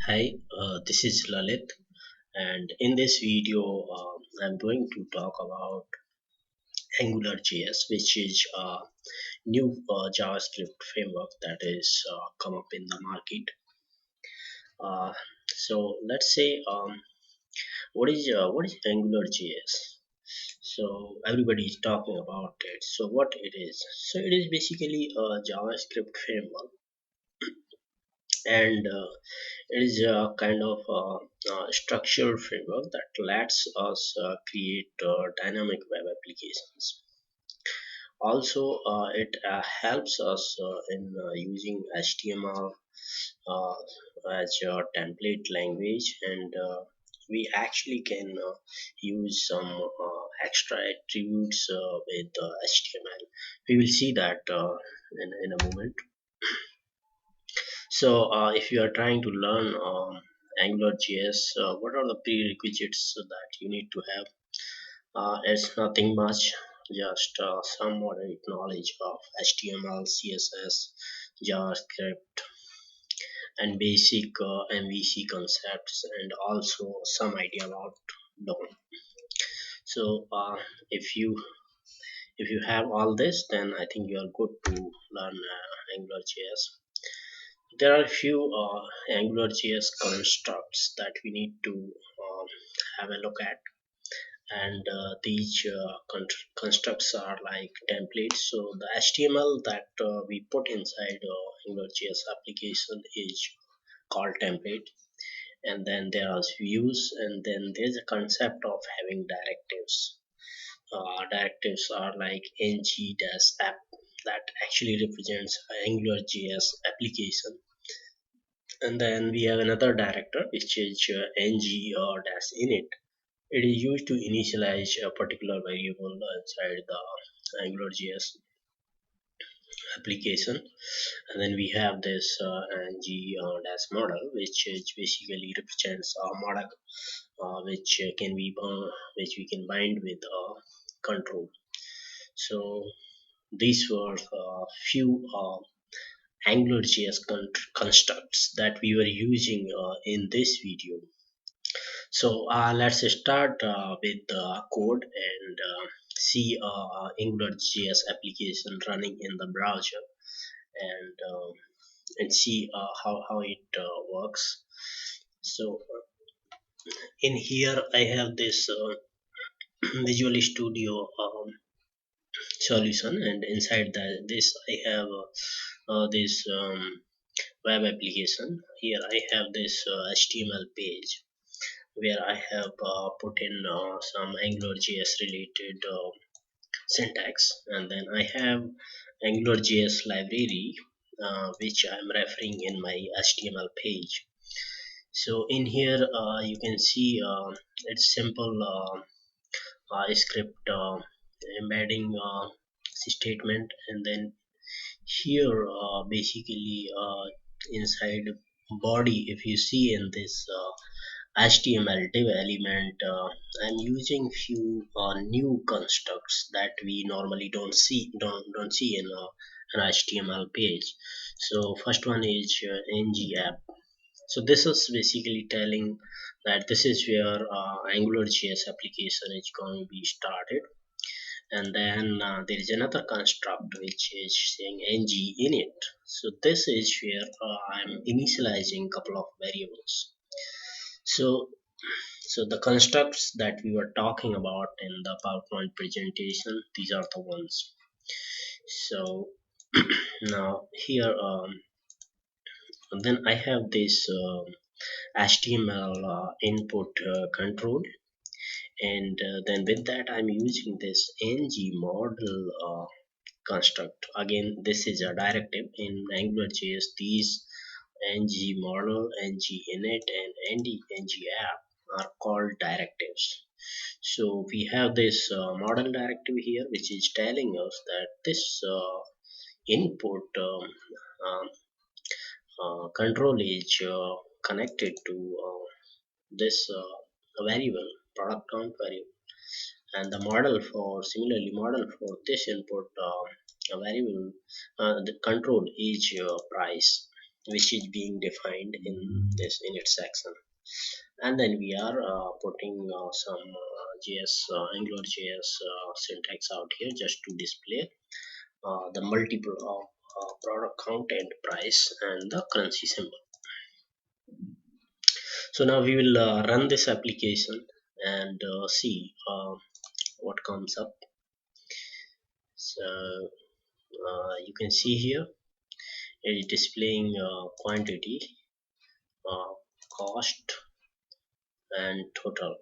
Hi, this is Lalit, and in this video, I'm going to talk about AngularJS, which is a new JavaScript framework that is come up in the market. Uh, so let's say, what is AngularJS? So everybody is talking about it. So what it is? So it is basically a JavaScript framework, and it is a kind of structured framework that lets us create dynamic web applications. Also, it helps us in using HTML as a template language, and we actually can use some extra attributes with HTML. We will see that in a moment. So, if you are trying to learn AngularJS, what are the prerequisites that you need to have? It's nothing much, just some moderate knowledge of HTML, CSS, JavaScript, and basic MVC concepts, and also some idea about DOM. So, if you have all this, then I think you are good to learn AngularJS. There are a few AngularJS constructs that we need to have a look at, and these constructs are like templates. So the HTML that we put inside AngularJS application is called template, and then there are views, and then there's a concept of having directives. Directives are like ng-app that actually represents AngularJS application, and then we have another director which is ng or dash init. It is used to initialize a particular variable inside the AngularJS application. And then we have this ng dash model, which is basically represents a model which we can bind with a control. So these were a few AngularJS constructs that we were using in this video. So let's start with the code and see AngularJS application running in the browser, and see how it works. So in here I have this Visual Studio solution, and inside this I have this web application. Here I have this HTML page where I have put in some AngularJS related syntax, and then I have AngularJS library which I'm referring in my HTML page. So in here you can see it's simple script embedding statement, and then here basically inside body, if you see in this HTML div element, I'm using few new constructs that we normally don't see in an HTML page. So first one is ng app. So this is basically telling that this is where AngularJS application is going to be started. And then there is another construct which is saying ng init. So this is where I'm initializing couple of variables. So the constructs that we were talking about in the PowerPoint presentation, these are the ones. So now here then I have this HTML input control, and then with that I'm using this ng model construct. Again, this is a directive in AngularJS. These ng model, ng init, and ng app are called directives. So we have this model directive here, which is telling us that this input um, control is connected to this variable, product count variable, and the model for similarly model for this input variable, the control is price. which is being defined in this init section. And then we are putting some JS Angular JS syntax out here just to display the multiple of product count and price and the currency symbol. So now we will run this application and see what comes up. So you can see here it is displaying quantity, uh, cost, and total.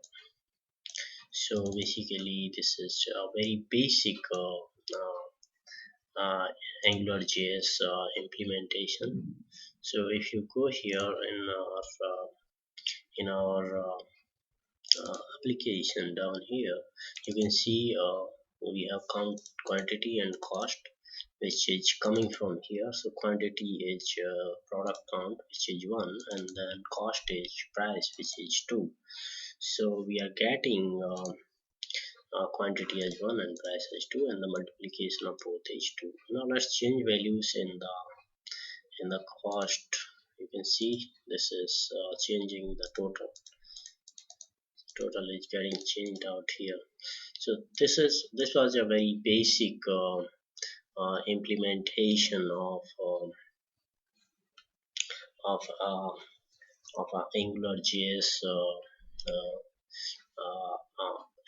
So basically this is a very basic Angular JS implementation. So if you go here in our application down here, you can see we have count, quantity and cost, which is coming from here. So quantity is product count, which is 1, and then cost is price, which is 2. So we are getting quantity as 1 and price as 2, and the multiplication of both is 2. Now let's change values in the cost. You can see this is changing the total is getting changed out here. So this was a very basic implementation of uh, Angular JS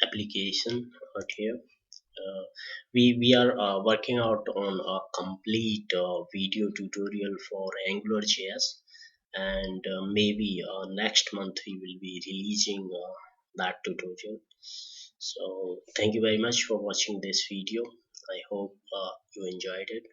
application out here. We are working out on a complete video tutorial for Angular JS, and maybe next month we will be releasing that tutorial. So thank you very much for watching this video. I hope you enjoyed it.